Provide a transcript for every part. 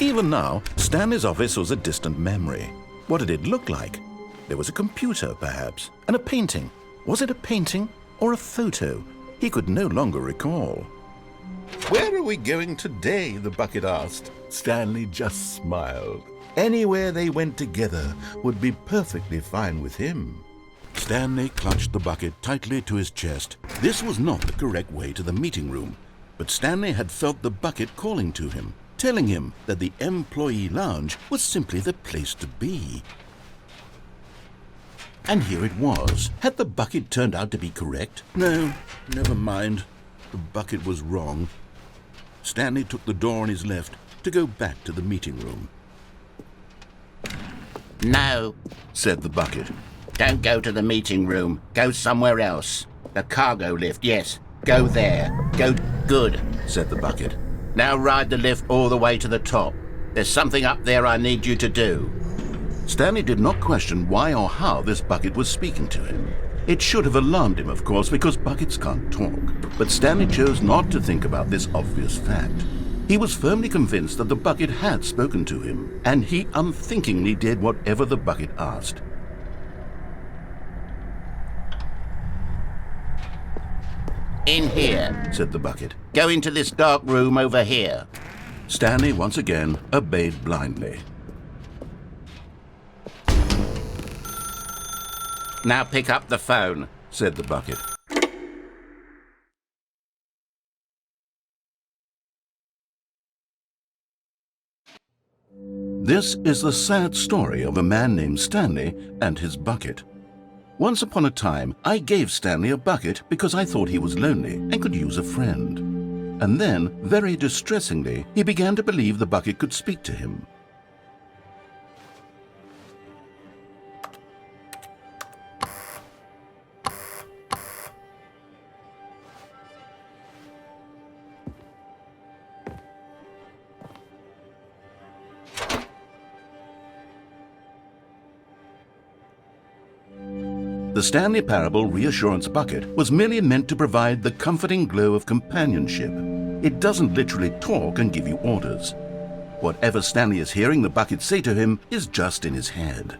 Even now, Stanley's office was a distant memory. What did it look like? There was a computer, perhaps, and a painting. Was it a painting or a photo? He could no longer recall. "Where are we going today?" the bucket asked. Stanley just smiled. Anywhere they went together would be perfectly fine with him. Stanley clutched the bucket tightly to his chest. This was not the correct way to the meeting room, but Stanley had felt the bucket calling to him, telling him that the employee lounge was simply the place to be. And here it was. Had the bucket turned out to be correct? No, never mind. The bucket was wrong. Stanley took the door on his left to go back to the meeting room. "No," said the bucket. "don't go to the meeting room. Go somewhere else. The cargo lift, yes. Go there. Go good," said the bucket. "Now ride the lift all the way to the top. There's something up there I need you to do." Stanley did not question why or how this bucket was speaking to him. It should have alarmed him, of course, because buckets can't talk. But Stanley chose not to think about this obvious fact. He was firmly convinced that the bucket had spoken to him, and he unthinkingly did whatever the bucket asked. "In here," said the bucket. "Go into this dark room over here." Stanley once again obeyed blindly. "Now pick up the phone," said the bucket. This is the sad story of a man named Stanley and his bucket. Once upon a time, I gave Stanley a bucket because I thought he was lonely and could use a friend. And then, very distressingly, he began to believe the bucket could speak to him. The Stanley Parable Reassurance Bucket was merely meant to provide the comforting glow of companionship. It doesn't literally talk and give you orders. Whatever Stanley is hearing the bucket say to him is just in his head.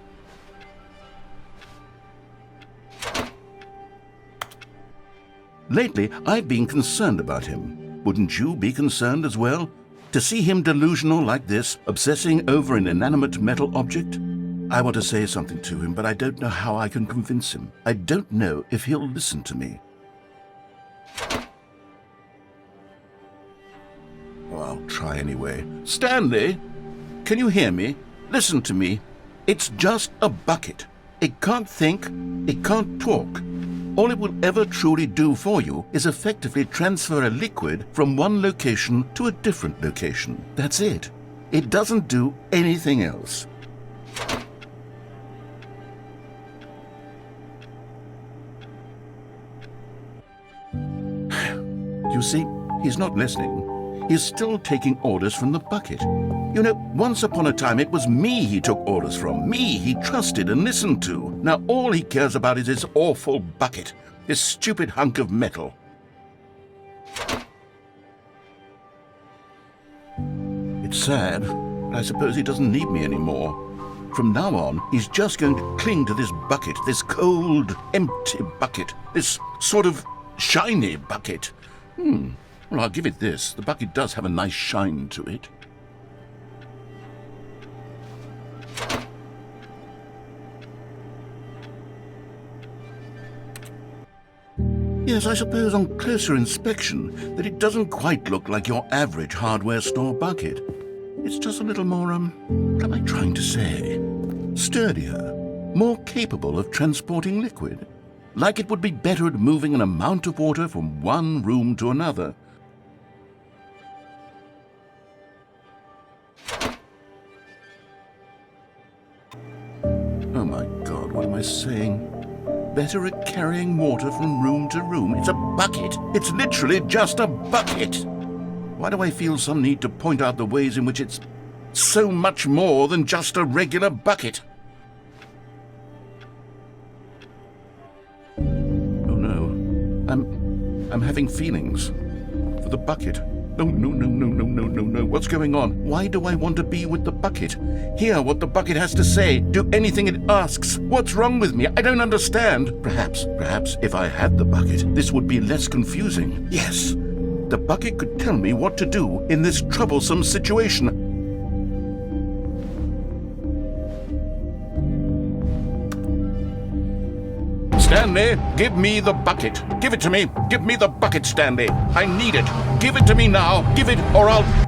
Lately, I've been concerned about him. Wouldn't you be concerned as well? To see him delusional like this, obsessing over an inanimate metal object? I want to say something to him, but I don't know how I can convince him. I don't know if he'll listen to me. Oh, I'll try anyway. Stanley, can you hear me? Listen to me. It's just a bucket. It can't think. It can't talk. All it will ever truly do for you is effectively transfer a liquid from one location to a different location. That's it. It doesn't do anything else. You see, he's not listening. He's still taking orders from the bucket. You know, once upon a time it was me he took orders from, me he trusted and listened to. Now all he cares about is his awful bucket, this stupid hunk of metal. It's sad, but I suppose he doesn't need me anymore. From now on, he's just going to cling to this bucket, this cold, empty bucket, this sort of shiny bucket. Well, I'll give it this. The bucket does have a nice shine to it. Yes, I suppose on closer inspection that it doesn't quite look like your average hardware store bucket. It's just a little more, what am I trying to say? Sturdier, more capable of transporting liquid. Like it would be better at moving an amount of water from one room to another. Oh my God, what am I saying? Better at carrying water from room to room. It's a bucket. It's literally just a bucket. Why do I feel some need to point out the ways in which it's so much more than just a regular bucket? Oh no, I'm having feelings for the bucket. No, no, no, no, no, no, no, no. What's going on? Why do I want to be with the bucket? Hear what the bucket has to say. Do anything it asks. What's wrong with me? I don't understand. Perhaps if I had the bucket, this would be less confusing. Yes, the bucket could tell me what to do in this troublesome situation. Stanley, give me the bucket. Give it to me. Give me the bucket, Stanley. I need it. Give it to me now. Give it or I'll...